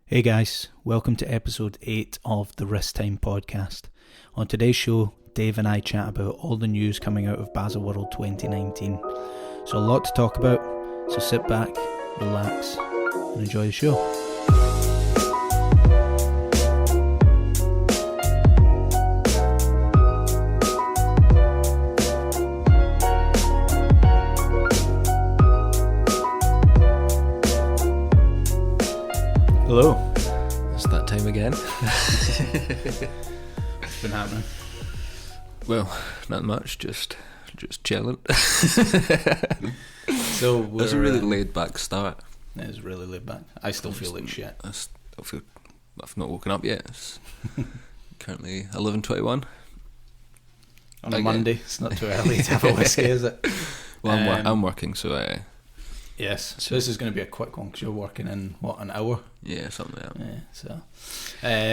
Hey guys, welcome to episode 8 of the Wrist Time podcast. On today's show, Dave and I chat about all the news coming out of Baselworld 2019. So a lot to talk about, so sit back, relax, and enjoy the show. Hello. It's that time again. What's been happening? Well, not much, just chilling. So It was a really laid back start. It was really laid back. I still feel like shit. I've not woken up yet. It's currently 11:21. On a Monday, it's not too early to have a whiskey, is it? Well, I'm working, so yes. So this is going to be a quick one because you're working in an hour? Yeah, something like that. Yeah.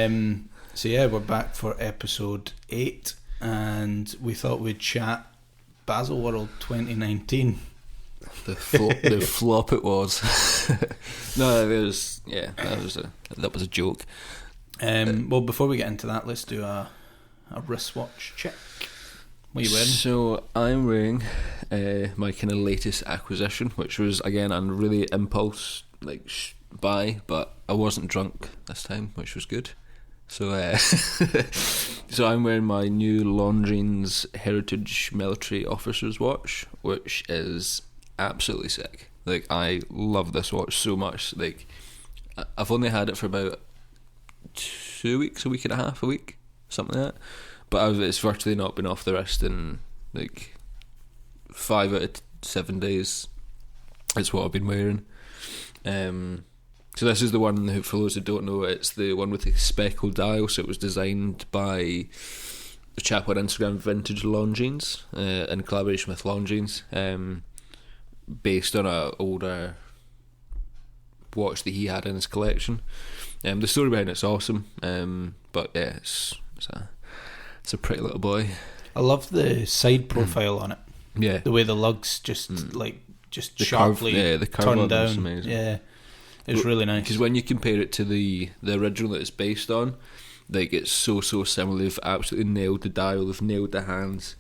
So yeah, we're back for episode 8, and we thought we'd chat Baselworld 2019. The flop it was. No, that was a joke. Well, before we get into that, let's do a wristwatch check. What are you wearing? So I'm wearing my kind of latest acquisition, which was again a really impulse buy, but I wasn't drunk this time, which was good. So so I'm wearing my new Longines Heritage Military Officer's watch, which is absolutely sick. Like, I love this watch so much. Like, I've only had it for about 2 weeks, a week and a half, a week, something like that. But it's virtually not been off the wrist in like 5 out of 7 days. It's what I've been wearing. So this is the one, for those who don't know, it's the one with the speckled dial. So it was designed by a chap on Instagram, Vintage Longines, in collaboration with Longines, based on an older watch that he had in his collection. The story behind it's awesome, but yeah, it's a pretty little boy. I love the side profile on it. Yeah, the way the lugs just sharply the curve turn on down. is amazing. Yeah, it's really nice. Because when you compare it to the original that it's based on, like, it's so similar. They've absolutely nailed the dial. They've nailed the hands.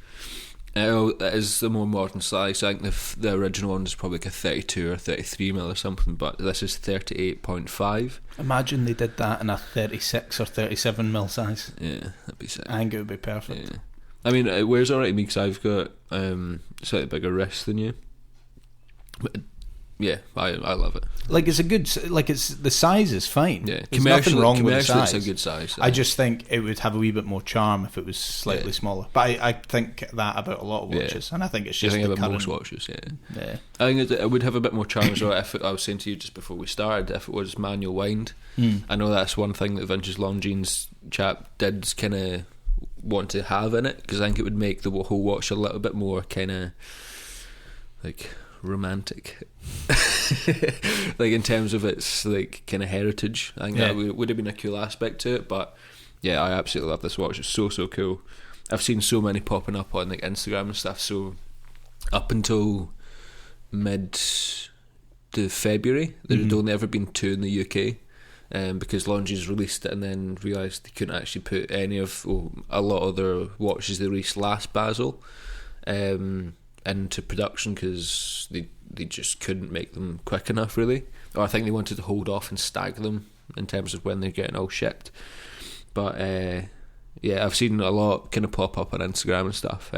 It is the more modern size. I think the original one is probably like a 32 or 33 mil or something, but this is 38.5. Imagine they did that in a 36 or 37 mil size. Yeah, that'd be sick. I think it would be perfect. Yeah. I mean, it wears alright to me because I've got slightly bigger wrists than you. But yeah, I love it. Like, it's a good, it's the size is fine. Yeah, there's nothing wrong with the commercially size. It's a good size. I just think it would have a wee bit more charm if it was slightly smaller. But I think that about a lot of watches, and I think it's just about current, most watches. Yeah. I think it would have a bit more charm as well. If I was saying to you just before we started, if it was manual wind. I know that's one thing that Vintage Longines chap did kind of want to have in it, because I think it would make the whole watch a little bit more kind of like romantic. Like, in terms of its like kind of heritage. I think that would have been a cool aspect to it. But yeah, I absolutely love this watch. It's so cool. I've seen so many popping up on like Instagram and stuff. So up until mid to February, there'd only ever been 2 in the UK. Because Longines released it and then realised they couldn't actually put a lot of their watches they released last Basel into production, because they just couldn't make them quick enough, really. Or I think they wanted to hold off and stagger them in terms of when they're getting all shipped. But yeah, I've seen a lot kind of pop up on Instagram and stuff.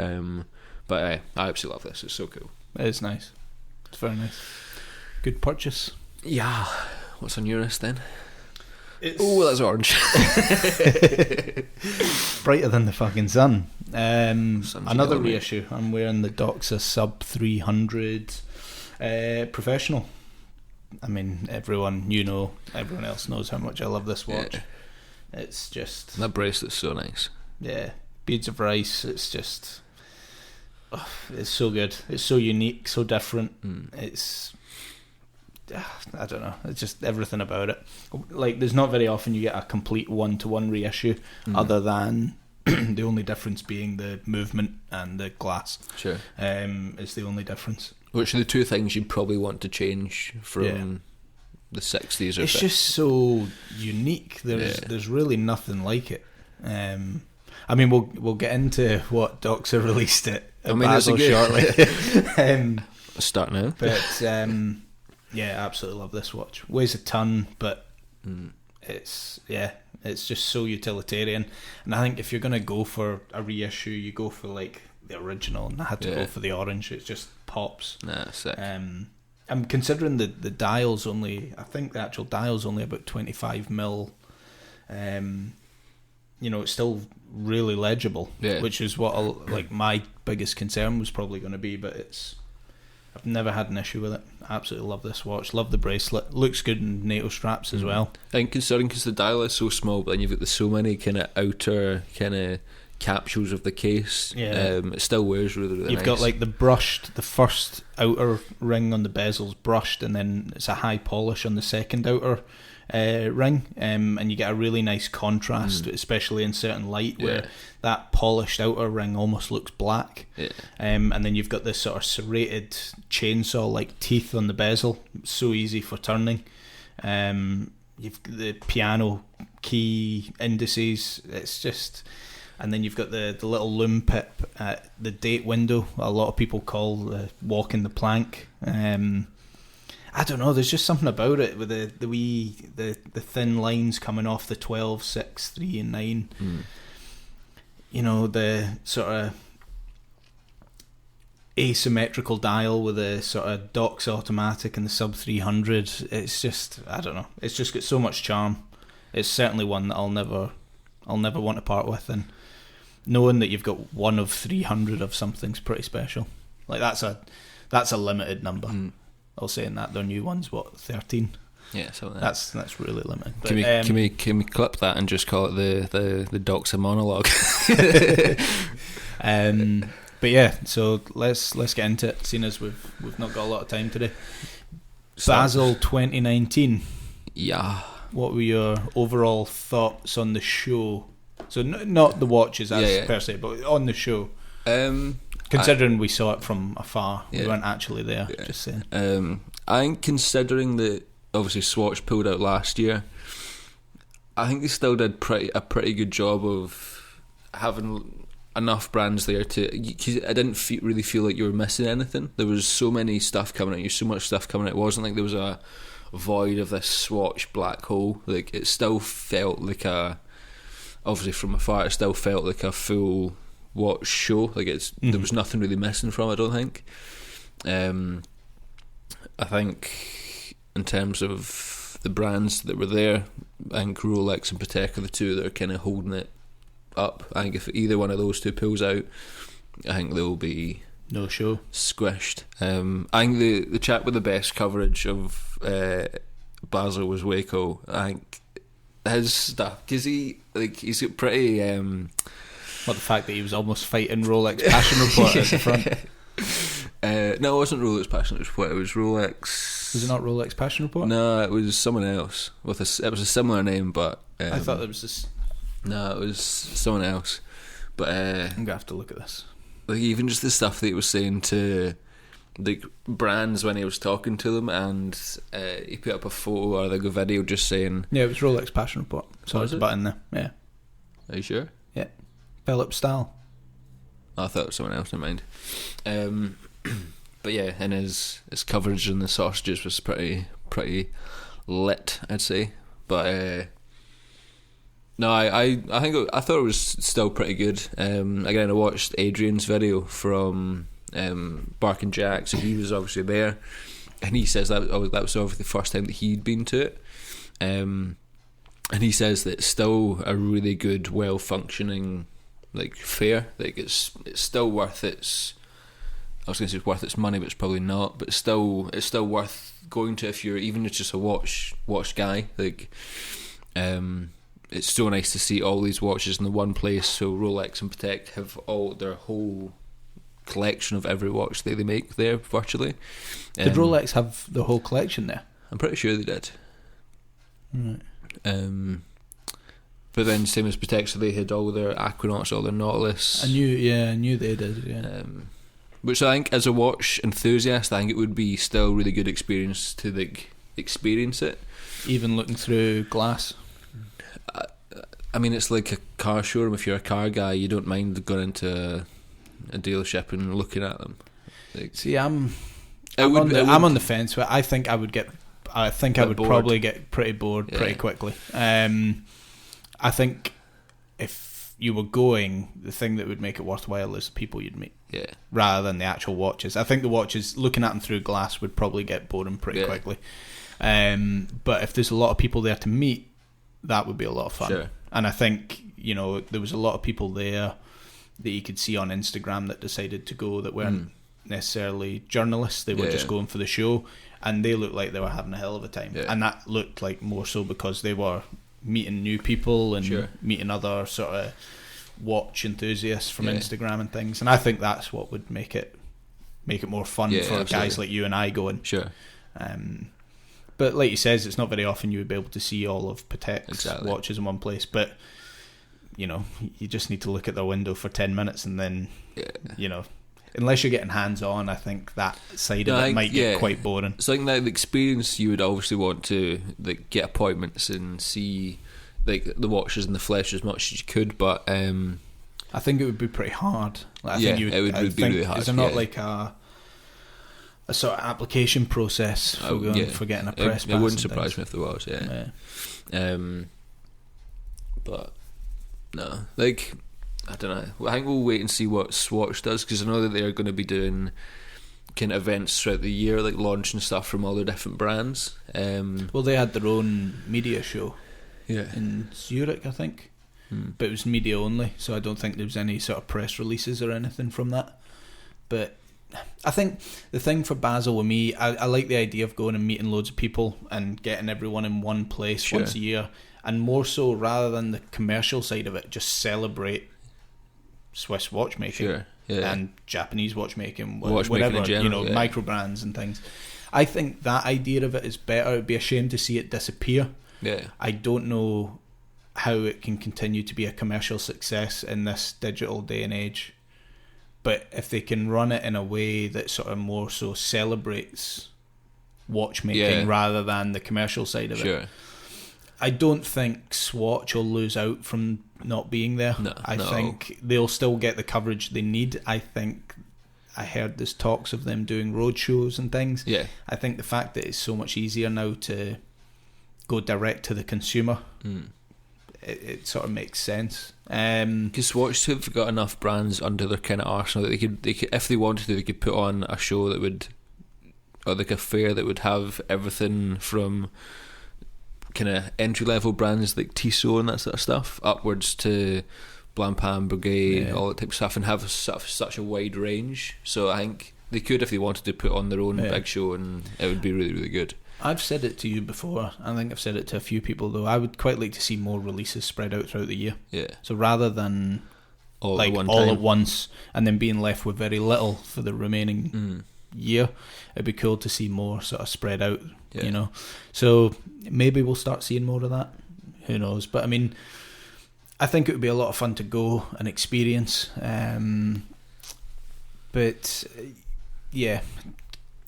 But I absolutely love this. It's so cool. It is nice. It's very nice. Good purchase. Yeah. What's on your list then? That's orange. Brighter than the fucking sun. Another reissue. I'm wearing the Doxa Sub 300 Professional. I mean, everyone else knows how much I love this watch. Yeah. It's just... That bracelet's so nice. Yeah. Beads of rice. It's just... it's so good. It's so unique, so different. It's... I don't know, it's just everything about it. Like, there's not very often you get a complete one-to-one reissue, other than the only difference being the movement and the glass. Sure. Is the only difference. Which are the two things you'd probably want to change from the 60s. It's just so unique. There's really nothing like it. I mean, we'll get into what Doxa released at Basel shortly. Start now. But yeah, absolutely love this watch. Weighs a ton, but it's just so utilitarian. And I think if you're going to go for a reissue, you go for like the original. And I had to go for the orange. It just pops. Nah, sick. I'm considering the dial's only. I think the actual dial's only about 25 mil. It's still really legible, which is what like my biggest concern was probably going to be. But I've never had an issue with it. I absolutely love this watch. Love the bracelet. Looks good in NATO straps as well. I think considering because the dial is so small, but then you've got so many kind of outer kind of capsules of the case. It still wears really, really You've nice. got like the first outer ring on the bezel's brushed, and then it's a high polish on the second outer ring, and you get a really nice contrast, especially in certain light where that polished outer ring almost looks black. And then you've got this sort of serrated chainsaw like teeth on the bezel, so easy for turning. You've got the piano key indices. It's just, and then you've got the little lume pip at the date window. A lot of people call walking the plank. I don't know. There's just something about it with the thin lines coming off the 12, 6, 3, and 9. The sort of asymmetrical dial with the sort of Doxa automatic and the sub 300. It's just, I don't know. It's just got so much charm. It's certainly one that I'll never want to part with. And knowing that you've got one of 300 of something's pretty special. Like that's a limited number. I'll say in that their new one's 13. Yeah, so that's really limited. But, can we clip that and just call it the Doxa monologue? But yeah, so let's get into it, seeing as we've not got a lot of time today. Basel 2019. Yeah. What were your overall thoughts on the show? So not the watches per se, but on the show. Considering we saw it from afar, we weren't actually there. Just saying. I think considering that obviously Swatch pulled out last year, I think they still did a pretty good job of having enough brands there to. Cause I didn't really feel like you were missing anything. There was so many stuff coming out. So much stuff coming out. It wasn't like there was a void of this Swatch black hole. Like it still felt like obviously from afar, it still felt like a full watch show. Like there was nothing really missing from it, I don't think. I think in terms of the brands that were there, I think Rolex and Patek are the two that are kind of holding it up. I think if either one of those two pulls out, I think they'll be no show squished. I think the chap with the best coverage of Basel was Waco. I think his stuff, because he's got pretty the fact that he was almost fighting Rolex Passion Report at the front. No, it wasn't Rolex Passion Report. It was Rolex. Was it not Rolex Passion Report? No, it was someone else it was a similar name, but I thought it was this. No, it was someone else. But I'm gonna have to look at this. Like even just the stuff that he was saying to the brands when he was talking to them, and he put up a photo or like a video just saying. Yeah, it was Rolex Passion Report. So it's about in there. Yeah. Are you sure? Yeah. Philip Stahl. I thought it was someone else, never mind. But yeah, and his coverage in the sausages was pretty lit, I'd say. But no, I think I thought it was still pretty good. Again, I watched Adrian's video from Bark and Jack, so he was obviously there, and he says that was obviously the first time that he'd been to it. And he says that it's still a really good, well functioning like fair. Like it's still worth its. I was going to say it's worth its money, but it's probably not. But it's still worth going to if you're even just a watch guy. Like, it's so nice to see all these watches in the one place. So Rolex and Patek have all their whole collection of every watch that they make there virtually. Did Rolex have the whole collection there? I'm pretty sure they did. Right. But then same as Patek, so they had all their Aquanauts, all their Nautilus. I knew they did. Yeah. Which I think, as a watch enthusiast, I think it would be still a really good experience to like experience it. Even looking through glass. I mean, it's like a car showroom. If you're a car guy, you don't mind going into a dealership and looking at them. Like, see, I'm on the fence, but I think I would bored. Probably get pretty bored pretty quickly. I think if you were going, the thing that would make it worthwhile is the people you'd meet, rather than the actual watches. I think the watches, looking at them through glass, would probably get boring pretty quickly. But if there's a lot of people there to meet, that would be a lot of fun. Sure. And I think, there was a lot of people there that you could see on Instagram that decided to go that weren't necessarily journalists. They were just going for the show, and they looked like they were having a hell of a time. And that looked like more so because they were meeting new people and meeting other sort of watch enthusiasts from Instagram and things. And I think that's what would make it more fun for absolutely. Guys like you and I going. Sure. But like you says, it's not very often you would be able to see all of Patek's watches in one place. But you just need to look at their window for 10 minutes, and then unless you're getting hands on, I think that side of it might get quite boring. So I think that the experience, you would obviously want to get appointments and see the watches in the flesh as much as you could, but I think it would be pretty hard. Like, it would be really hard. Is there not like a sort of application process for getting a press pass? It wouldn't surprise me if there was. But no, I don't know. I think we'll wait and see what Swatch does, because I know that they're going to be doing kind of events throughout the year, like launching stuff from all their different brands. Well, they had their own media show in Zurich, I think, but it was media only, so I don't think there was any sort of press releases or anything from that. But I think the thing for Basel with me, I like the idea of going and meeting loads of people and getting everyone in one place once a year, and more so, rather than the commercial side of it, just celebrate Swiss watchmaking and Japanese watchmaking whatever, in general, micro brands and things. I think that idea of it is better. It'd be a shame to see it disappear. I don't know how it can continue to be a commercial success in this digital day and age, but if they can run it in a way that sort of more so celebrates watchmaking rather than the commercial side of it, I don't think Swatch will lose out from not being there. I think they'll still get the coverage they need. I think I heard there's talks of them doing road shows and things. I think the fact that it's so much easier now to go direct to the consumer, it sort of makes sense. Because Swatch have got enough brands under their kind of arsenal that they could, if they wanted to, they could put on a show that would, or like a fair that would have everything from kind of entry level brands like Tissot and that sort of stuff upwards to Blancpain, Breguet, all that type of stuff, and have such a wide range. So I think they could, if they wanted to, put on their own big show, and it would be really, really good. I've said it to you before. I think I've said it to a few people though. I would quite like to see more releases spread out throughout the year. So rather than all at once and then being left with very little for the remaining year, it'd be cool to see more sort of spread out. So maybe we'll start seeing more of that. Who knows? But I mean, I think it would be a lot of fun to go and experience. But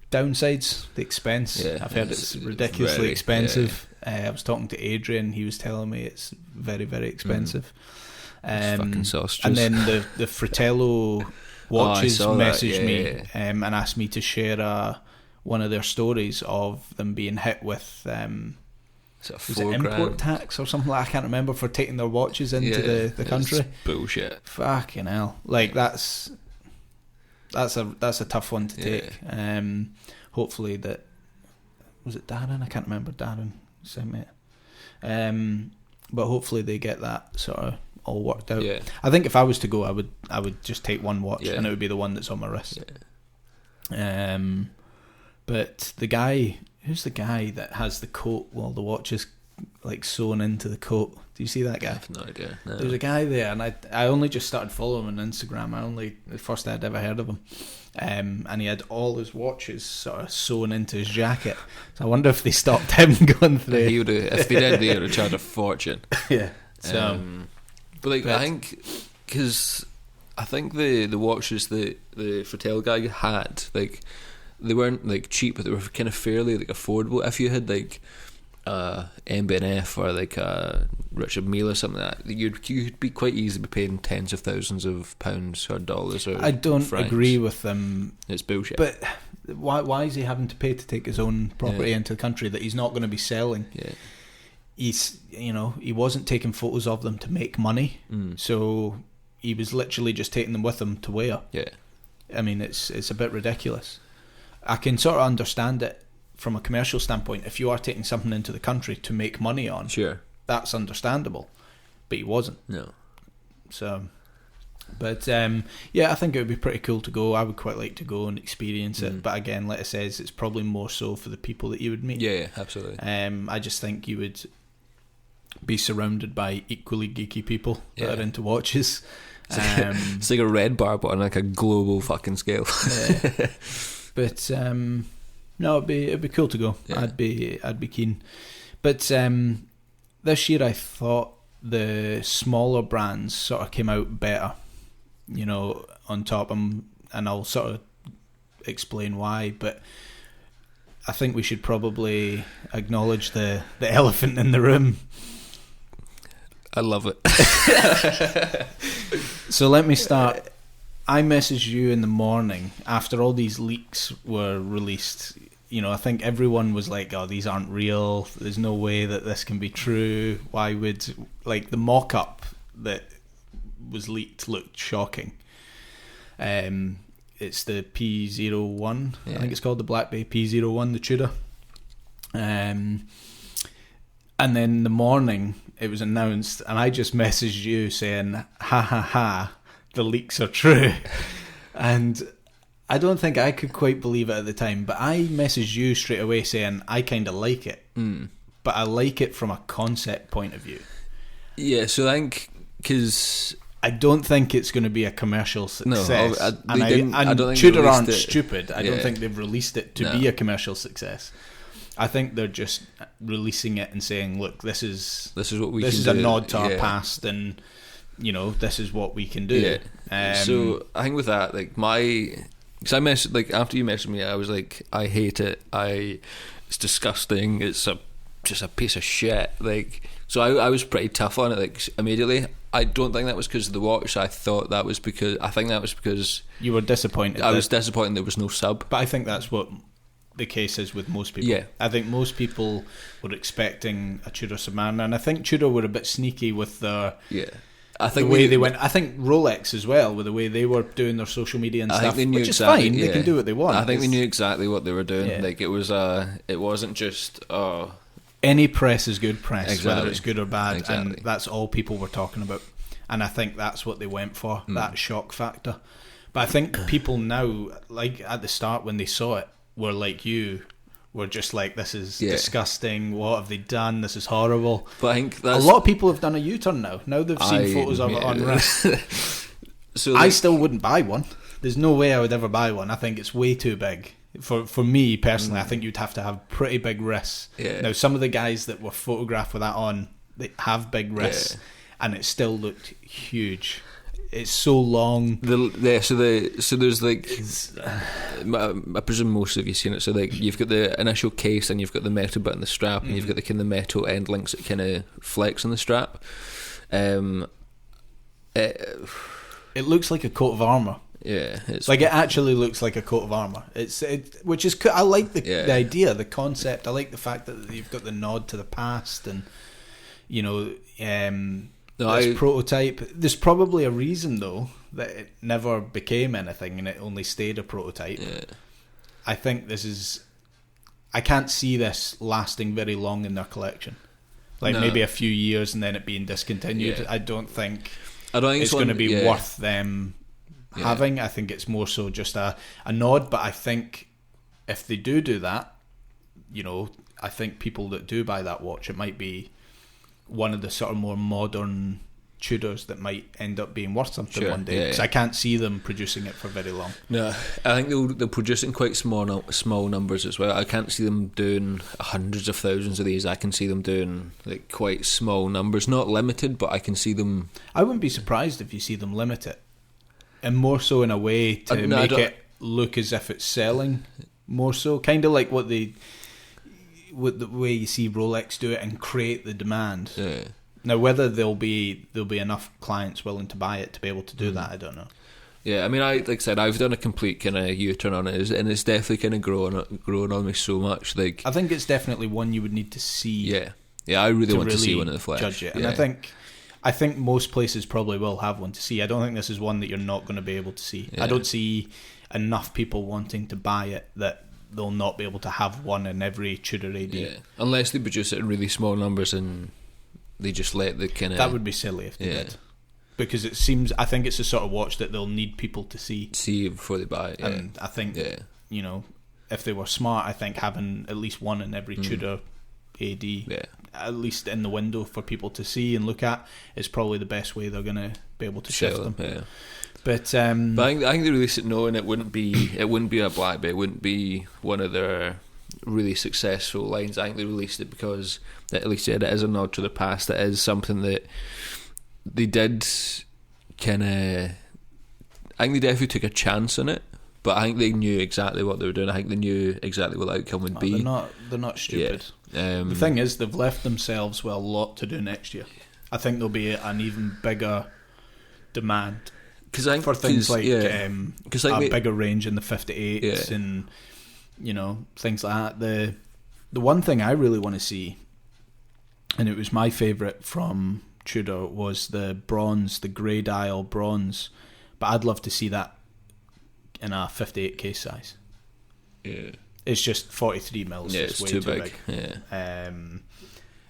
downsides, the expense. I've heard it's ridiculously very expensive. I was talking to Adrian, he was telling me it's very, very expensive. Fucking sausages. And then the Fratello watches messaged me and asked me to share one of their stories of them being hit with was it import tax or something like, I can't remember, for taking their watches into the country. Bullshit. Fucking hell. Like that's a tough one to take. Hopefully that, was it Darren? I can't remember. Darren sent me it. But hopefully they get that sort of all worked out. I think if I was to go, I would just take one watch and it would be the one that's on my wrist. But who's the guy that has the coat while the watch is like sewn into the coat? Do you see that guy? I have no idea. No. There's a guy there, and I only just started following him on Instagram. The first I'd ever heard of him, and he had all his watches sort of sewn into his jacket. So I wonder if they stopped him going through. He would have, if they did, they would have charged a fortune. So, but I think, because I think the watches that the Fratello guy had, they weren't like cheap, but they were kind of fairly like affordable. If you had like MB&F or like Richard Mille or something like that, you'd be quite easily be paying tens of thousands of pounds or dollars. Or I don't francs. agree with them. It's bullshit. But why is he having to pay to take his own property into the country that he's not going to be selling? Yeah. He wasn't taking photos of them to make money, so he was literally just taking them with him to wear. Yeah. I mean, it's a bit ridiculous. I can sort of understand it from a commercial standpoint. If you are taking something into the country to make money on, Sure, that's understandable. But he wasn't. No. So, but I think it would be pretty cool to go. I would quite like to go and experience it. But again, like I says, it's probably more so for the people that you would meet. Yeah, absolutely. I just think you would be surrounded by equally geeky people that are into watches. It's like a red bar, but on like a global fucking scale. But no, it'd be cool to go. Yeah. I'd be keen. But this year I thought the smaller brands sort of came out better, on top. And I'll sort of explain why. But I think we should probably acknowledge the elephant in the room. I love it. So let me start. I messaged you in the morning after all these leaks were released. I think everyone was like, oh, these aren't real. There's no way that this can be true. Why would... Like, the mock-up that was leaked looked shocking. It's the P01. Yeah. I think it's called the Black Bay P01, the Tudor. And then in the morning, it was announced, and I just messaged you saying, ha ha ha, the leaks are true. And I don't think I could quite believe it at the time, but I messaged you straight away saying I kind of like it, but I like it from a concept point of view. Yeah, so I think because I don't think it's going to be a commercial success. No, I don't think Tudor aren't stupid. I don't think they've released it to be a commercial success. I think they're just releasing it and saying, look, this is what we this can is do. a nod to our past, and this is what we can do. Yeah. So I think with that, like because I messaged, like, after you messaged me, I was like, I hate it. It's disgusting. It's just a piece of shit. Like, so I was pretty tough on it. Like, immediately. I don't think that was because of the watch. I think that was because you were disappointed. I was disappointed there was no sub. But I think that's what the case is with most people. Yeah. I think most people were expecting a Tudor Submariner, and I think Tudor were a bit sneaky with their the way they went. I think Rolex as well, with the way they were doing their social media and stuff, which is fine. They can do what they want. I think they knew exactly what they were doing. Yeah. Like, it wasn't just any press is good press, exactly. whether it's good or bad, Exactly. and that's all people were talking about. And I think that's what they went for, that shock factor. But I think people now, like at the start when they saw it, were like you, were just like, this is disgusting, what have they done, this is horrible. But I think a lot of people have done a U-turn now they've seen photos of it on wrist. So I still wouldn't buy one. There's no way I would ever buy one. I think it's way too big for me personally. I think you'd have to have pretty big wrists. Now some of the guys that were photographed with that on, they have big wrists, and it still looked huge. It's so long. So there's like, I presume most of you seen it. So like, you've got the initial case, and you've got the metal bit in the strap, and you've got the kind of metal end links that kind of flex on the strap. It looks like a coat of armour. Yeah, it's like, it actually looks like a coat of armour. Which is I like the idea, the concept. I like the fact that you've got the nod to the past, and prototype. There's probably a reason though that it never became anything and it only stayed a prototype. I think I can't see this lasting very long in their collection. Maybe a few years and then it being discontinued. I don't think it's going to be worth them having. I think it's more so just a nod. But I think if they do that, I think people that do buy that watch, it might be one of the sort of more modern Tudors that might end up being worth something one day, because I can't see them producing it for very long. No, I think they'll produce it in quite small numbers as well. I can't see them doing hundreds of thousands of these. I can see them doing like quite small numbers, not limited, but I can see them. I wouldn't be surprised if you see them limit it, and more so in a way to make it look as if it's selling. more so, kind of like with the way you see Rolex do it and create the demand. Yeah. Now, whether there'll be enough clients willing to buy it to be able to do that, I don't know. Yeah, I mean, like I said, I've done a complete kind of U-turn on it, and it's definitely kind of growing on me so much. Like, I think it's definitely one you would need to see. Yeah, I really want to see one in the flesh. Judge it, and I think most places probably will have one to see. I don't think this is one that you're not going to be able to see. Yeah. I don't see enough people wanting to buy it that they'll not be able to have one in every Tudor AD. Yeah, unless they produce it in really small numbers and they just let the kind of... That would be silly if they did. Because I think it's the sort of watch that they'll need people to see before they buy it. Yeah. And I think, if they were smart, I think having at least one in every Tudor AD, at least in the window for people to see and look at, is probably the best way they're going to be able to shift them. Yeah. But I think they released it knowing it wouldn't be a black bay, it wouldn't be one of their really successful lines. I think they released it because, at least it is a nod to the past. It is something that they did kind of... I think they definitely took a chance on it, but I think they knew exactly what they were doing. I think they knew exactly what the outcome would be. They're not stupid. Yeah. The thing is, they've left themselves with a lot to do next year. I think there'll be an even bigger demand for things like a bigger range in the 58s and things like that. The one thing I really want to see, and it was my favourite from Tudor, was the bronze, the grey dial bronze, but I'd love to see that in a 58 case size. Yeah, it's just 43 mils. Yeah, it's way too big. Yeah.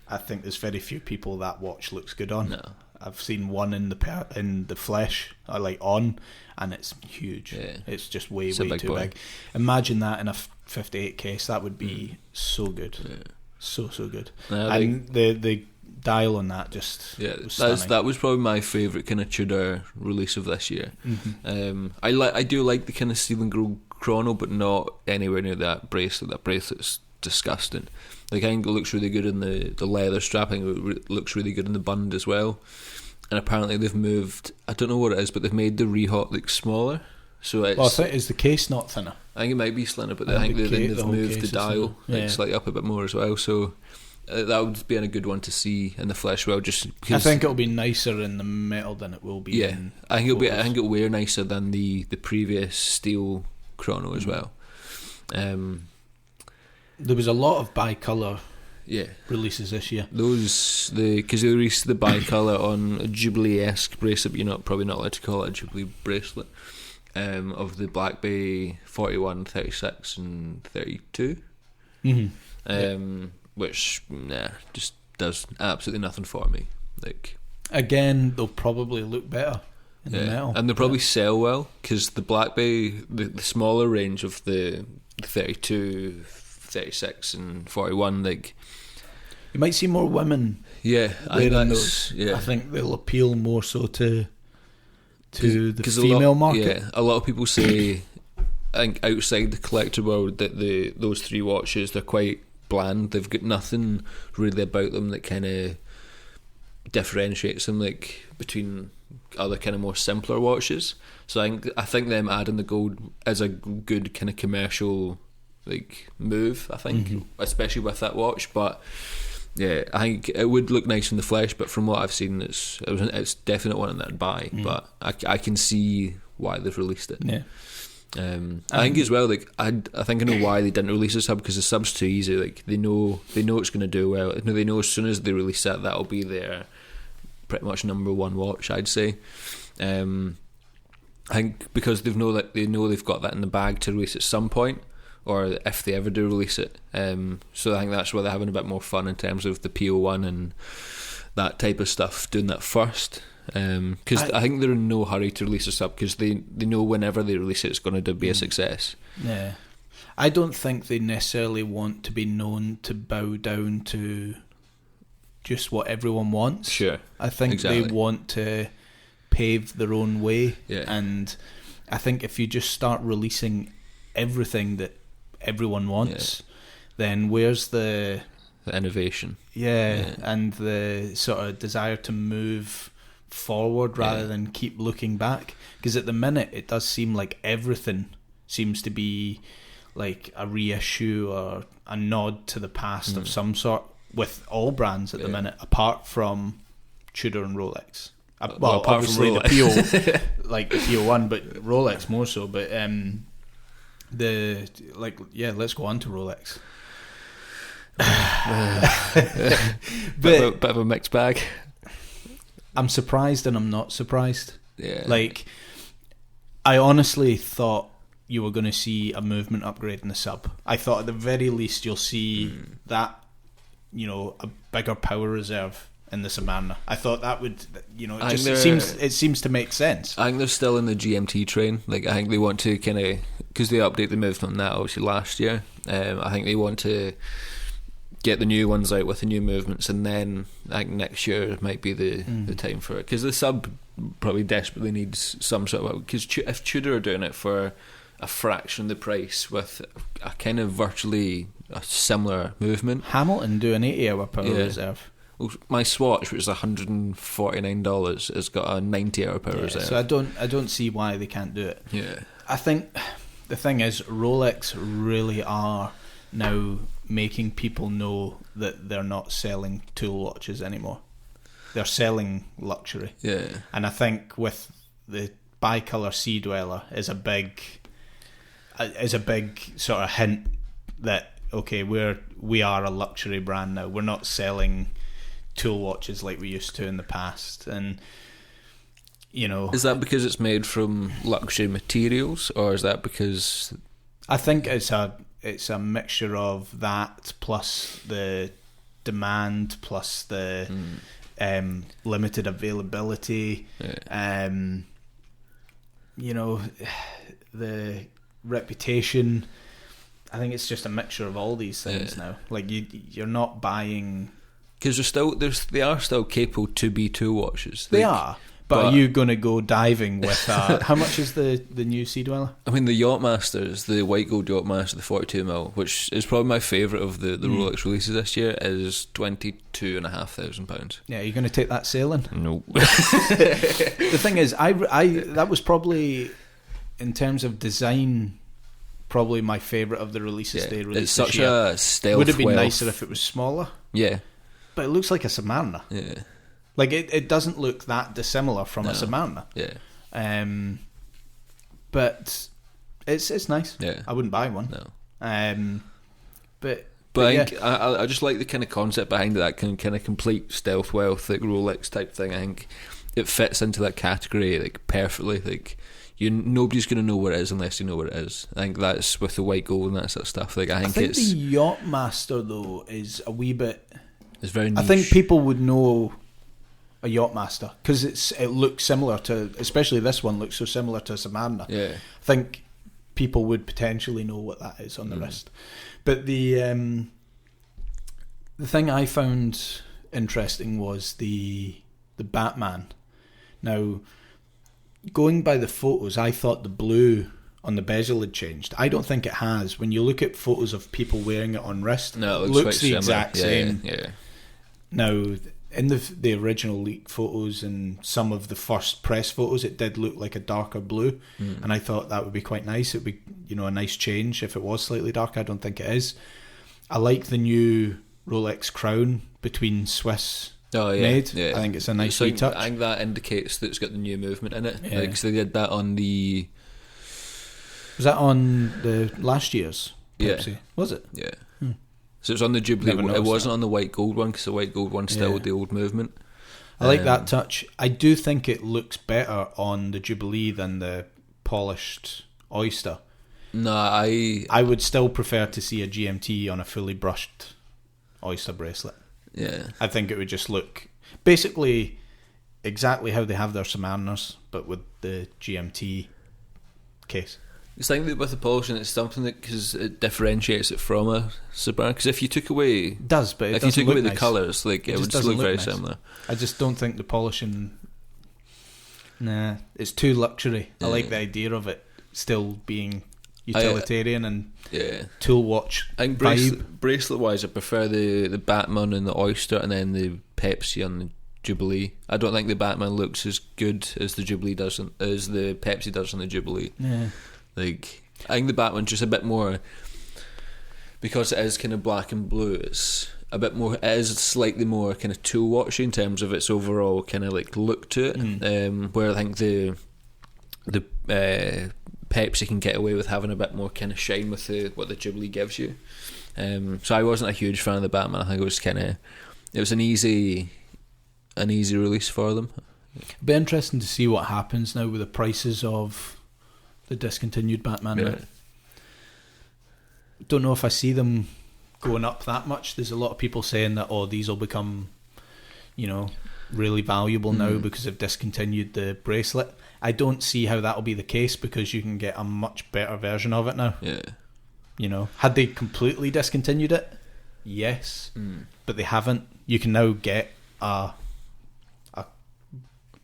I think there's very few people that watch looks good on. No. I've seen one in the flesh, like on, and it's huge. Yeah. It's just way too big. Imagine that in a 58 case. That would be so good. Yeah. So good. And the dial on that just that was probably my favourite kind of Tudor release of this year. Mm-hmm. I do like the kind of steel and gold chrono, but not anywhere near that bracelet. That bracelet's disgusting. Like, I think it looks really good in the leather strapping. It looks really good in the bund as well. And apparently they've moved, I don't know what it is, but they've made the rehot look smaller. So it's... Well, I think, is the case not thinner? I think it might be slimmer, but I think they've moved the dial slightly up a bit more as well. So that would be a good one to see in the flesh. Well, just I think it'll be nicer in the metal than it will be. In I think it'll wear nicer than the previous steel chrono as well. There was a lot of bi-colour releases this year. Because they released the bi-colour on a Jubilee-esque bracelet, but you're probably not allowed to call it a Jubilee bracelet, of the Black Bay 41, 36 and 32. Mm-hmm. Which just does absolutely nothing for me. Like, again, they'll probably look better in the metal, and they'll probably sell well, because the Black Bay, the smaller range of the 32, 36 and 41, like, you might see more women wearing those. I think they'll appeal more so to the female market. A lot of people say, I think outside the collector world, that those three watches, they're quite bland. They've got nothing really about them that kind of differentiates them, like, between other kind of more simpler watches. So I think them adding the gold is a good kind of commercial move, I think, especially with that watch. But I think it would look nice in the flesh, but from what I've seen, it's definitely one that I'd buy. But I can see why they've released it. I think as well, I think I know why they didn't release a sub, because the sub's too easy. Like, they know it's going to do well. They know as soon as they release that'll be their pretty much number one watch, I'd say. I think because they know they've got that in the bag to release at some point, or if they ever do release it. So I think that's why they're having a bit more fun in terms of the PO1 and that type of stuff, doing that first. Because I think they're in no hurry to release a sub, because they know whenever they release it, it's going to be a success. Yeah, I don't think they necessarily want to be known to bow down to just what everyone wants. Sure, I think they want to pave their own way. And I think if you just start releasing everything that everyone wants, then where's the innovation? And the sort of desire to move forward rather than keep looking back. Because at the minute it does seem like everything seems to be like a reissue or a nod to the past of some sort with all brands at the minute, apart from Tudor and Rolex. Well, apart obviously from the PO, like the PO1, but Rolex more so. But let's go on to Rolex. Bit of a mixed bag. I'm surprised and I'm not surprised. Yeah. Like, I honestly thought you were going to see a movement upgrade in the sub. I thought at the very least you'll see that, a bigger power reserve in the Samarna. I thought that would, it seems to make sense. I think they're still in the GMT train. Like, I think they want to kind of, because they update the movement on that obviously last year. I think they want to get the new ones out with the new movements, and then I think next year might be the time for it, because the sub probably desperately needs some sort of, because if Tudor are doing it for a fraction of the price with a kind of virtually a similar movement, Hamilton do an 80-hour power reserve. Well, my Swatch, which is $149, has got a 90-hour power reserve. So I don't see why they can't do it. Yeah, I think the thing is, Rolex really are now making people know that they're not selling tool watches anymore. They're selling luxury. Yeah. And I think with the bicolour Sea Dweller is a big sort of hint that, okay, we are a luxury brand now. We're not selling tool watches like we used to in the past. And is that because it's made from luxury materials, or is that because I think it's a mixture of that plus the demand plus the limited availability, the reputation. I think it's just a mixture of all these things now. Like you're not buying, because they are still capable to be tool watches. They are. But are you going to go diving with how much is the new Sea Dweller? I mean, the Yachtmasters, the white gold Yachtmaster, the 42mm, which is probably my favourite of the Rolex releases this year, is £22,500. Yeah, are you going to take that sailing? No. The thing is, I that was probably, in terms of design, probably my favourite of the releases they released. It's such this year. A stealth. Would have been nicer if it was smaller. Yeah. But it looks like a Samarna. Yeah. Like, it doesn't look that dissimilar from a Samarna. Yeah. But it's nice. Yeah. I wouldn't buy one. No. But I think I just like the kind of concept behind it, that kind of complete stealth wealth, like Rolex type thing. I think it fits into that category like perfectly. Like, nobody's going to know what it is unless you know what it is. I think that's with the white gold and that sort of stuff. Like, I think it's the Yachtmaster though is a wee bit. It's very niche. I think people would know a Yachtmaster because it looks similar to, especially this one looks so similar to a Samarna. Yeah. I think people would potentially know what that is on the wrist. But the thing I found interesting was the Batman. Now, going by the photos, I thought the blue on the bezel had changed. I don't think it has. When you look at photos of people wearing it on wrist, no, it looks the exact same. Yeah. Now, in the original leaked photos and some of the first press photos, it did look like a darker blue, and I thought that would be quite nice. It would be, a nice change if it was slightly darker. I don't think it is. I like the new Rolex crown between Swiss made. Yeah. I think it's a nice wee touch. I think that indicates that it's got the new movement in it. Yeah. Because they did that on the... Was that on the last year's Pepsi? Yeah. Was it? Yeah. So it was on the Jubilee. It wasn't on the white gold one, because the white gold one's still the old movement. I like that touch. I do think it looks better on the Jubilee than the polished Oyster. No, I would still prefer to see a GMT on a fully brushed Oyster bracelet. Yeah. I think it would just look basically exactly how they have their Samarnas, but with the GMT case. It's like that with the polishing, it's something that, because it differentiates it from a Samarna. Because if you took away, it does, but if you took away the nice. colours, like it would just look very similar. I just don't think the polishing. Nah, it's too luxury. I like the idea of it still being utilitarian and tool watch. I think bracelet wise, I prefer the Batman and the Oyster, and then the Pepsi on the Jubilee. I don't think the Batman looks as good as the Jubilee does, as the Pepsi does on the Jubilee. Yeah. Like, I think the Batman's just a bit more because it is kind of black and blue, it's a bit more. It is slightly more kind of tool watchy in terms of its overall kind of like look to it. Where I think the Pepsi can get away with having a bit more kind of shine with what the Jubilee gives you. So I wasn't a huge fan of the Batman. I think it was an easy release for them. It'll be interesting to see what happens now with the prices of the discontinued Batman. Yeah. Don't know if I see them going up that much. There's a lot of people saying that these will become, really valuable now because they've discontinued the bracelet. I don't see how that'll be the case because you can get a much better version of it now. Yeah. Had they completely discontinued it, yes, but they haven't. You can now get a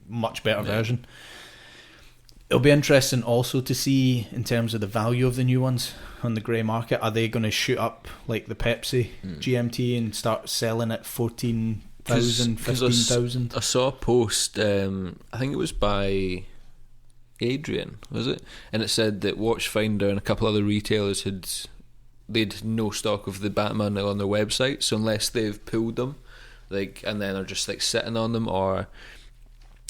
much better version. It'll be interesting also to see in terms of the value of the new ones on the grey market. Are they going to shoot up like the Pepsi GMT and start selling at 14,000, 15,000? I saw a post, I think it was by Adrian, was it? And it said that Watchfinder and a couple other retailers they'd no stock of the Batman on their website, so unless they've pulled them, and then are just sitting on them, or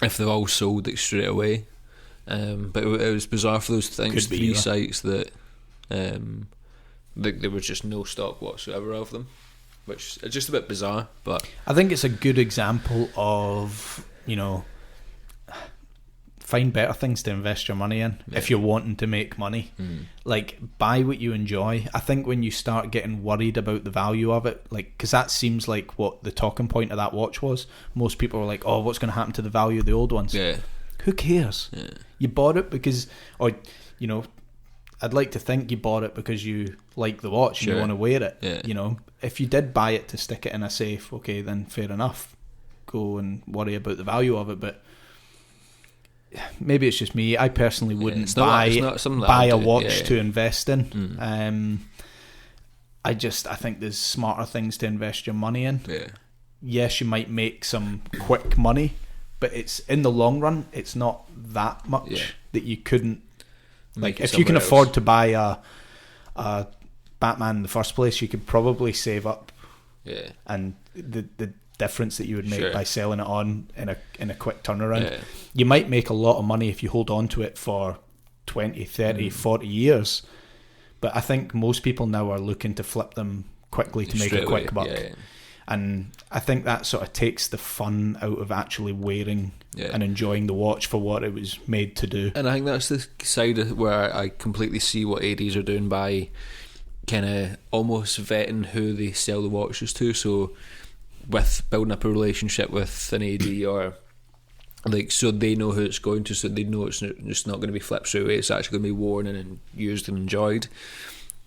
if they've all sold straight away. But it was bizarre for those things. Three sites that there was just no stock whatsoever of them, which is just a bit bizarre. But I think it's a good example of find better things to invest your money in if you're wanting to make money. Buy what you enjoy. I think when you start getting worried about the value of it, because that seems like what the talking point of that watch was. Most people were like, what's going to happen to the value of the old ones? Who cares? You bought it because, I'd like to think you bought it because you like the watch and you want to wear it. If you did buy it to stick it in a safe, okay, then fair enough. Go and worry about the value of it, but maybe it's just me. I personally wouldn't buy a watch to invest in. I think there's smarter things to invest your money in. Yes, you might make some quick money, but it's in the long run, it's not that much that you couldn't if you can afford to buy a Batman in the first place, you could probably save up and the difference that you would make by selling it on in a quick turnaround. You might make a lot of money if you hold on to it for 20, 30, 40 years, but I think most people now are looking to flip them quickly to make a quick buck. And I think that sort of takes the fun out of actually wearing and enjoying the watch for what it was made to do. And I think that's the side of where I completely see what ADs are doing by kind of almost vetting who they sell the watches to. So with building up a relationship with an AD, or so they know who it's going to, so they know it's just not going to be flipped straight away. It's actually going to be worn and used and enjoyed.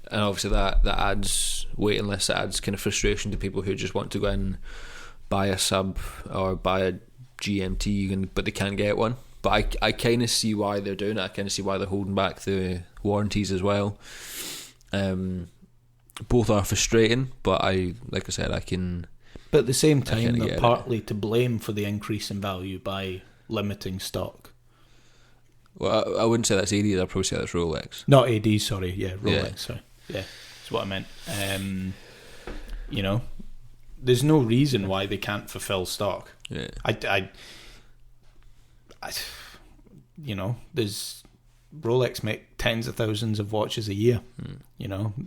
And obviously that adds waiting lists, it adds kind of frustration to people who just want to go and buy a sub or buy a GMT, but they can't get one. But I kind of see why they're doing it. I kind of see why they're holding back the warranties as well. Both are frustrating, but like I said, I can. But at the same time, they're partly to blame for the increase in value by limiting stock. Well, I wouldn't say that's AD. I'd probably say that's Rolex. Not AD, sorry. Yeah, Rolex. Sorry. Yeah, that's what I meant. There's no reason why they can't fulfill stock. Yeah. There's Rolex make tens of thousands of watches a year.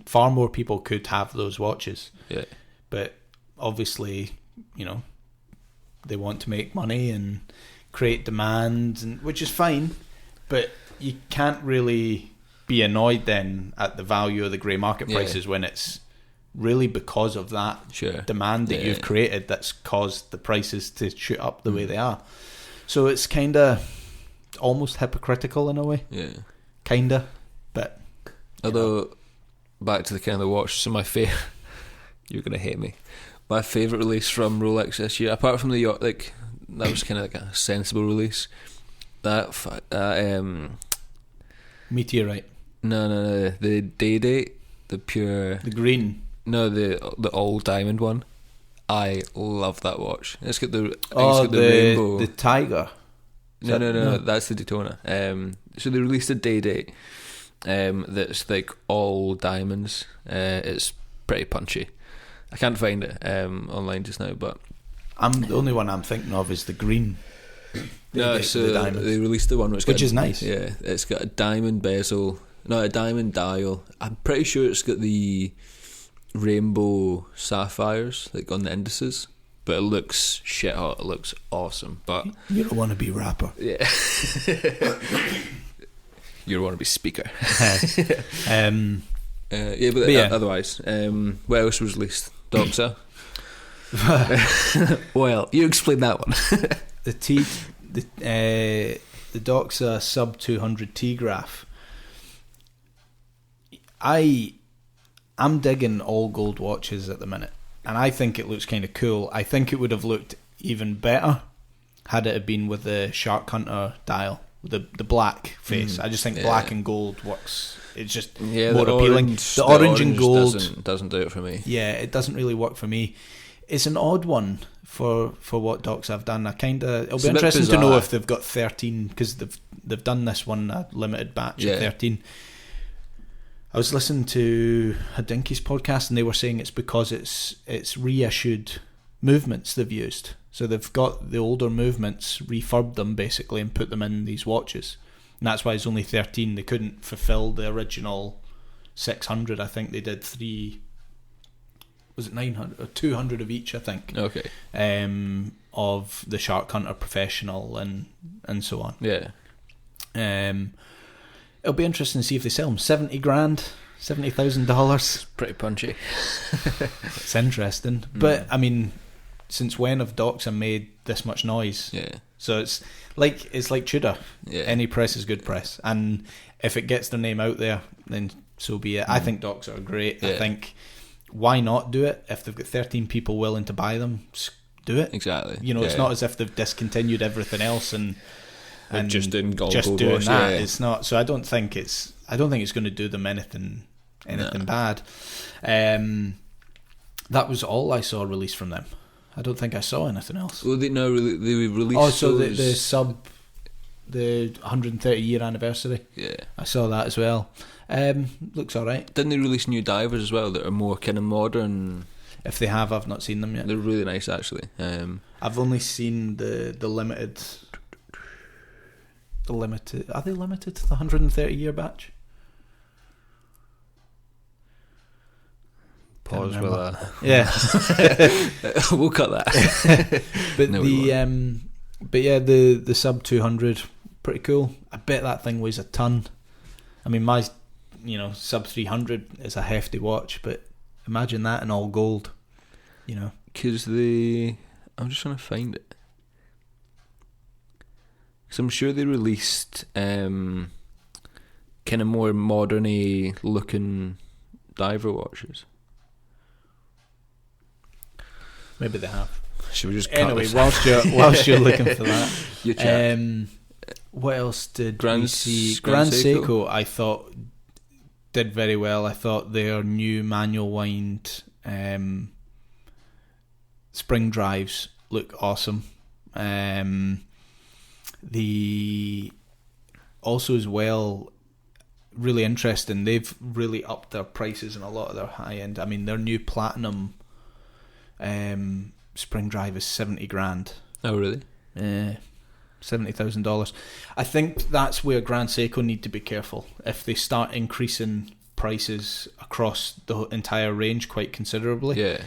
Far more people could have those watches. Yeah. But obviously, they want to make money and create demand, which is fine. But you can't really be annoyed then at the value of the grey market prices when it's really because of that demand that you've created that's caused the prices to shoot up the way they are. So it's kind of almost hypocritical in a way. Yeah. Kind of. But although, back to the kind of the watch, so my favourite, you're going to hate me, my favourite release from Rolex this year, apart from the that was kind of like a sensible release, Meteorite. No, the Day-Date, the green. No, the all diamond one. I love that watch. It's got the rainbow. The Tiger. No, that's the Daytona. So they released a Day-Date that's like all diamonds. It's pretty punchy. I can't find it online just now, but the only one I'm thinking of is the green. So they released the one which is nice. Yeah, it's got a diamond bezel, no, a diamond dial. I'm pretty sure it's got the rainbow sapphires like on the indices, but it looks shit hot. It looks awesome, but you don't want to be rapper. Yeah. You don't want to be speaker. Otherwise, what else was released? Doxa. Well, you explain that one. The Doxa sub 200 T-Graph. I'm digging all gold watches at the minute, and I think it looks kind of cool. I think it would have looked even better had it have been with the Shark Hunter dial, the black face. I just think black and gold works. It's just more appealing. The orange and gold doesn't do it for me. Yeah, it doesn't really work for me. It's an odd one for what Docs have done. It'll be interesting to know if they've got 13, because they've done this one a limited batch of 13. I was listening to Hadinky's podcast, and they were saying it's because it's reissued movements they've used. So they've got the older movements, refurbed them basically, and put them in these watches. And that's why it's only 13. They couldn't fulfill the original 600. I think they did 3. Was it 900 or 200 of each? I think. Okay. Of the Shark Hunter Professional and so on. Yeah. It'll be interesting to see if they sell them. $70,000, $70,000. Pretty punchy. It's interesting, but I mean, since when have Doxa made this much noise? Yeah. So it's like Tudor. Yeah. Any press is good press, and if it gets their name out there, then so be it. I think Doxa are great. Yeah. I think, why not do it if they've got 13 people willing to buy them? Do it. Exactly. It's not as if they've discontinued everything else and just doing that. Yeah. It's not. So I don't think it's going to do them anything bad. That was all I saw released from them. I don't think I saw anything else. Well, they released. The 130 year anniversary. Yeah, I saw that as well. Looks all right. Didn't they release new divers as well that are more kind of modern? If they have, I've not seen them yet. They're really nice, actually. I've only seen the limited. The limited. Are they limited to the 130 year batch? Pause with that. Yeah. We'll cut that. But no, the sub 200, pretty cool. I bet that thing weighs a ton. I mean, my sub 300 is a hefty watch, but imagine that in all gold. Because I'm just trying to find it. Because I'm sure they released kind of more modern-y looking diver watches. Maybe they have. Should we just anyway? Whilst you're looking for that, what else did we see? Grand Seiko, I thought did very well. I thought their new manual wind spring drives look awesome. The also as well, really interesting. They've really upped their prices in a lot of their high end. I mean, their new platinum spring drive is $70,000. Oh, really? $70,000. I think that's where Grand Seiko need to be careful. If they start increasing prices across the entire range quite considerably, yeah,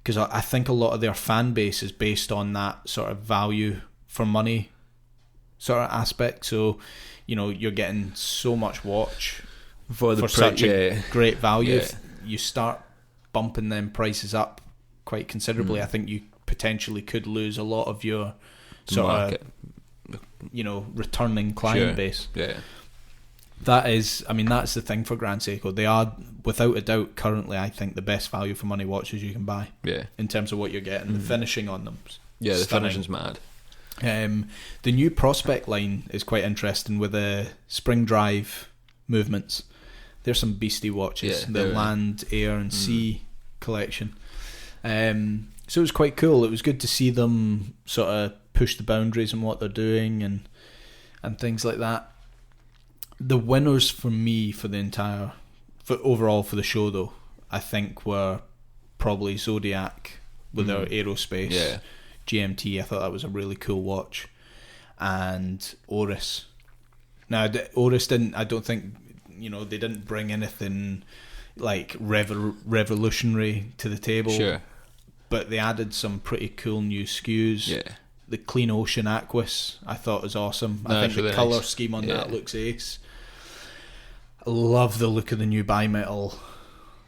because I think a lot of their fan base is based on that sort of value for money sort of aspect. So, you're getting so much watch for such a great value. Yeah. If you start bumping them prices up quite considerably, I think you potentially could lose a lot of your sort of returning client base. Yeah. That's the thing for Grand Seiko. They are, without a doubt, currently, I think, the best value for money watches you can buy. Yeah. In terms of what you're getting. The finishing on them. Yeah, the stunning. finishing's mad. The new Prospect line is quite interesting with the spring drive movements. There's some beastie watches. The Land, Air and Sea collection. So it was quite cool. It was good to see them sort of push the boundaries on what they're doing and things like that. The winners for me overall for the show though, I think, were probably Zodiac with their aerospace. Yeah. GMT, I thought that was a really cool watch. And Oris. Now, Oris didn't, I don't think, they didn't bring anything like revolutionary to the table. Sure. But they added some pretty cool new SKUs. Yeah. The Clean Ocean Aquis, I thought was awesome. No, I think really the colour nice. scheme on Yeah. that looks ace. I love the look of the new bimetal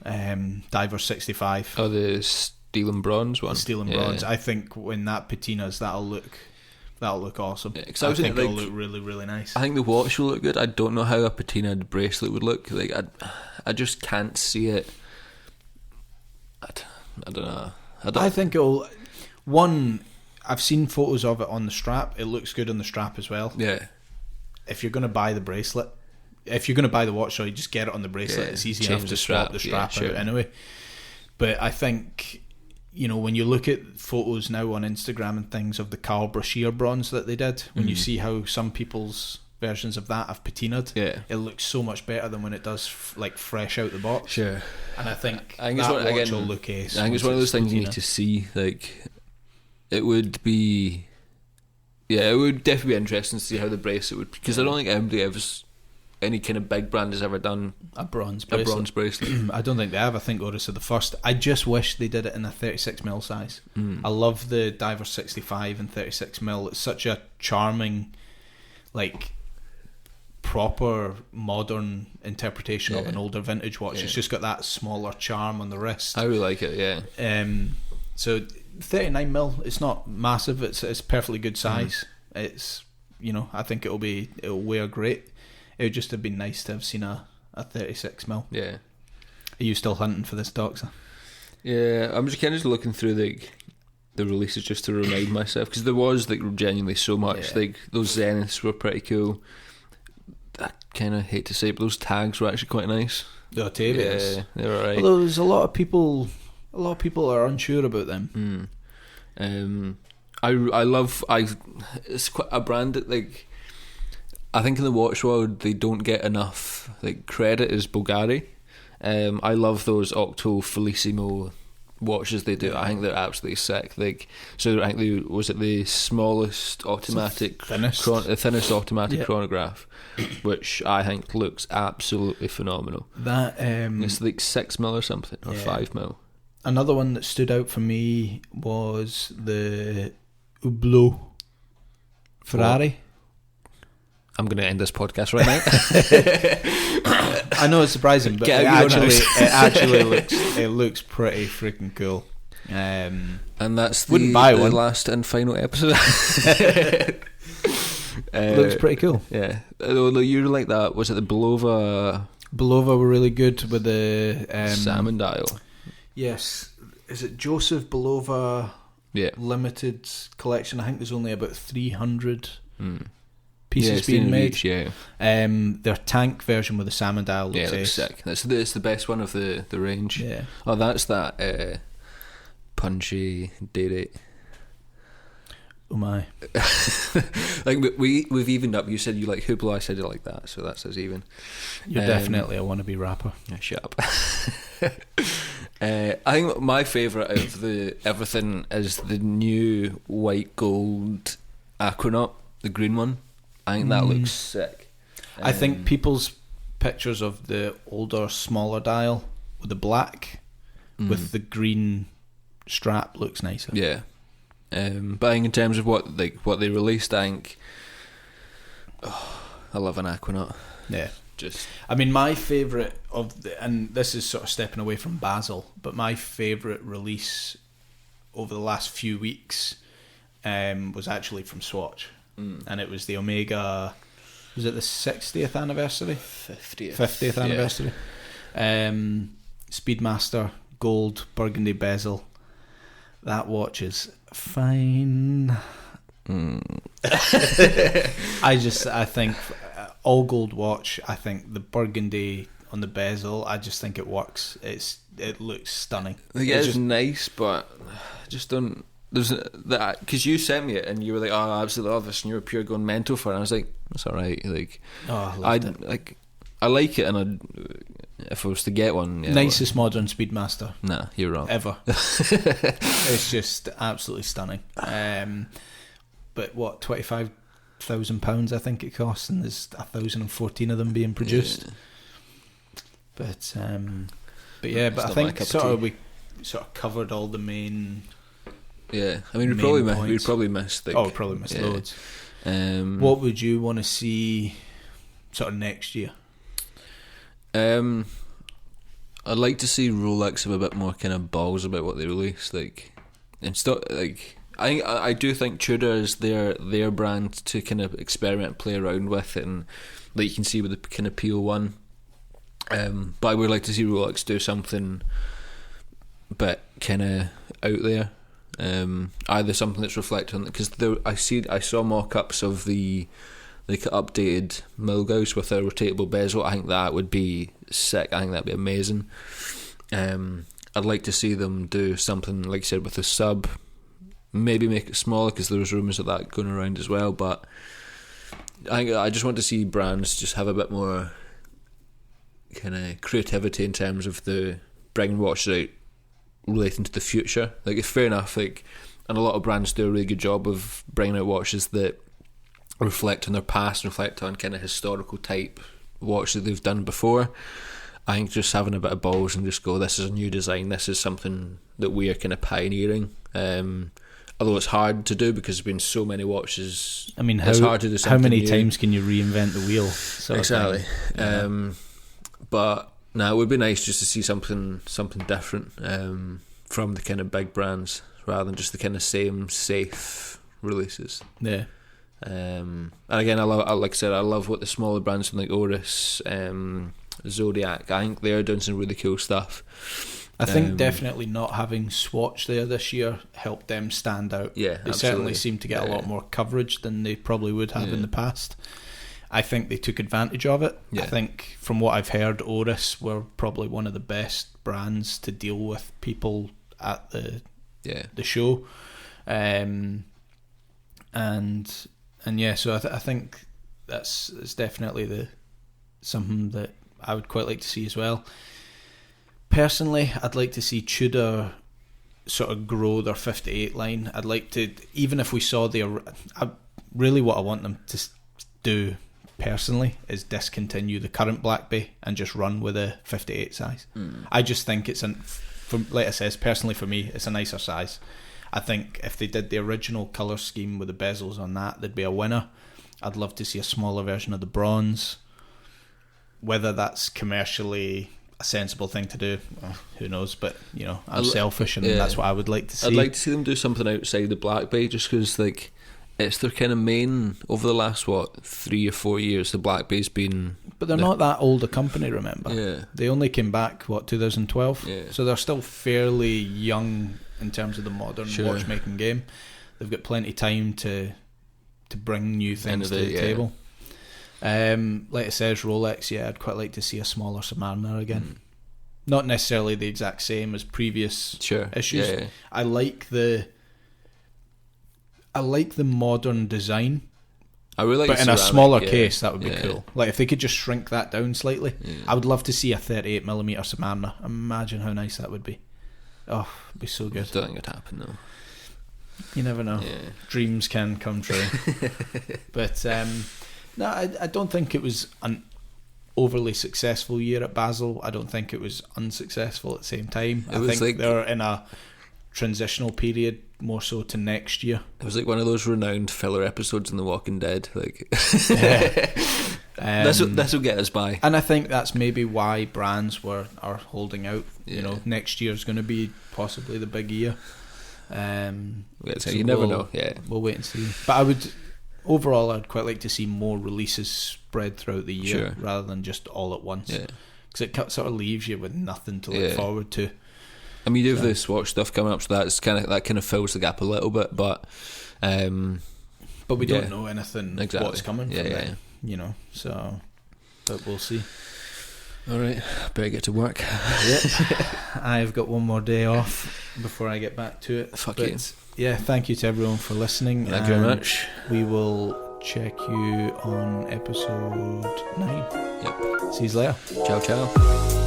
Diver 65. Oh, the steel and bronze one. The steel and bronze. I think when that patinas, that'll look awesome. Yeah, 'cause I was think thinking, it'll look really, really nice. I think the watch will look good. I don't know how a patinaed bracelet would look. Like I just can't see it. I don't know. I think it'll. One, I've seen photos of it on the strap. It looks good on the strap as well. Yeah. If you're going to buy the bracelet, if you're going to buy the watch, sorry, just get it on the bracelet. Yeah, It's easy change enough the to swap strap. the strap Yeah, out sure. anyway. But I think, when you look at photos now on Instagram and things of the Carl Brashear bronze that they did, when you see how some people's versions of that have patinaed, Yeah. it looks so much better than when it does fresh out the box. Sure. And I think I think that it's one, watch again, will look ace. I think it's once one of those things you patina. need to see. Like, it would be, it would definitely be interesting to see how the bracelet would, because I don't think any kind of big brand has ever done a bronze a bracelet. bronze bracelet. I don't think they have. I think Oris are the first. I just wish they did it in a 36mm size. I love the Diver 65 and 36mm. It's such a charming, proper modern interpretation of an older vintage watch. Yeah. It's just got that smaller charm on the wrist. I really like it. Yeah. So 39mm, it's not massive. It's perfectly good size. It's I think it'll wear great. It would just have been nice to have seen a 36mm. Yeah. Are you still hunting for this Doxa? Yeah. I'm just kind of looking through the releases just to remind myself, because there was genuinely so much. Yeah. Those Zeniths were pretty cool. I kind of hate to say it, but those tags were actually quite nice. The Octavius. Yeah, they're alright. Although there's a lot of people are unsure about them. It's quite a brand that I think in the watch world they don't get enough credit as Bulgari. I love those Octo Felicimo watches they do. I think they're absolutely sick. So I think was it the smallest automatic, the thinnest automatic chronograph, which I think looks absolutely phenomenal. That It's 6mm or something, or 5mm. Another one that stood out for me was the Hublot Ferrari. I'm going to end this podcast right now. I know it's surprising, but it looks pretty freaking cool. And that's wouldn't buy the one. last and final episode. Looks pretty cool. Yeah. Although you like that, was it the Belova were really good with the salmon dial? Yes. Is it Joseph Belova Yeah. limited collection? I think there's only about 300 pieces being being made. each, yeah. Their tank version with the salmon dial looks Yeah, it looks ace. sick. It's the best one of the range. Yeah. Oh, that's that punchy date. Oh my. We've evened up. You said you like Hublot, I said you like that, so that's us even. You're definitely a wannabe rapper. Yeah, shut up. I think my favourite out of the everything is the new white gold Aquanaut, the green one. I think that looks sick. I think people's pictures of the older, smaller dial with the black with the green strap looks nicer. Yeah. But I think in terms of what they released, I think I love an Aquanaut. Yeah. I mean, my favourite and this is sort of stepping away from Basel, but my favourite release over the last few weeks was actually from Swatch. And it was the Omega, was it the 60th anniversary? 50th anniversary. Speedmaster, gold, burgundy bezel. That watch is fine. I think all gold watch, I think the burgundy on the bezel, I just think it works. It looks stunning. It's nice, but I just don't. There's that, because you sent me it and you were like, "Oh, I absolutely love this," and you were pure going mental for it. And I was like, "That's all right." I loved it. I like it, and if I was to get one, yeah, nicest modern Speedmaster. Nah, you're wrong. Ever. It's just absolutely stunning. But what, £25,000 I think it costs, and there's 1,014 of them being produced. Yeah. But I think we sort of covered all the main. Yeah, I mean, we'd probably miss. Like, probably missed loads. What would you want to see sort of next year? I'd like to see Rolex have a bit more kind of balls about what they release. Like, I do think Tudor is their brand to kind of experiment and play around with, and like you can see with the kind of PO1. But I would like to see Rolex do something a bit kind of out there. Either something that's reflecting, because I saw mock-ups of the updated Milgauss with a rotatable bezel. I think that would be sick. I think that'd be amazing. I'd like to see them do something like you said with the sub, maybe make it smaller, because there was rumours of that going around as well. But I just want to see brands just have a bit more kind of creativity in terms of the bringing watches out relating to the future. Like, it's fair enough, like, and a lot of brands do a really good job of bringing out watches that reflect on their past, reflect on kind of historical type watch that they've done before. I think just having a bit of balls and just go, this is a new design, this is something that we are kind of pioneering. Although it's hard to do because there's been so many watches. I mean, it's hard to do how many new. times can you reinvent the wheel? Exactly. But no, it would be nice just to see something different from the kind of big brands, rather than just the kind of same safe releases. Yeah. And again, like I said, I love what the smaller brands like Oris, Zodiac. I think they're doing some really cool stuff. I think definitely not having Swatch there this year helped them stand out. Yeah, they certainly seem to get a lot more coverage than they probably would have in the past. I think they took advantage of it. I think from what I've heard, Oris were probably one of the best brands to deal with people at the show, and so I think it's definitely something that I would quite like to see as well. Personally, I'd like to see Tudor sort of grow their 58 line. I'd like to, even if we saw really what I want them to do personally is discontinue the current Black Bay and just run with a 58 size. I just think it's like I says, personally for me, it's a nicer size. I think if they did the original colour scheme with the bezels on that, they'd be a winner. I'd love to see a smaller version of the bronze. Whether that's commercially a sensible thing to do, who knows, but you know, I'm selfish and that's what I would like to see. I'd like to see them do something outside the Black Bay, just because like it's their kind of main, over the last 3 or 4 years, the Black Bay's been, but they're not that old a company, remember. They only came back 2012, so they're still fairly young in terms of the modern watchmaking game. They've got plenty of time to bring new things to the table. Like it says, Rolex, I'd quite like to see a smaller Submariner again. Not necessarily the exact same as previous issues. I like the modern design. I really like, but in a smaller case, that would be cool. Like if they could just shrink that down slightly. I would love to see a 38mm Submariner. Imagine how nice that would be. Oh, it'd be so good. I don't think it'd happen though. You never know. Dreams can come true. But no, I don't think it was an overly successful year at Basel. I don't think it was unsuccessful at the same time. I think they're in a transitional period more so to next year. It was like one of those renowned filler episodes in The Walking Dead. Like this will get us by. And I think that's maybe why brands are holding out. You know, next year's going to be possibly the big year. So you never know. We'll wait and see. But overall, I'd quite like to see more releases spread throughout the year rather than just all at once. Because it sort of leaves you with nothing to look forward to. I mean, you have the Swatch stuff coming up, so that kind of fills the gap a little bit, but we don't know anything what's coming from it, you know. So, but we'll see. All right, better get to work. I've got one more day off before I get back to it. Fuck you. Yeah, thank you to everyone for listening. Thank you very much. We will check you on episode 9. Yep. See you later. Ciao, ciao.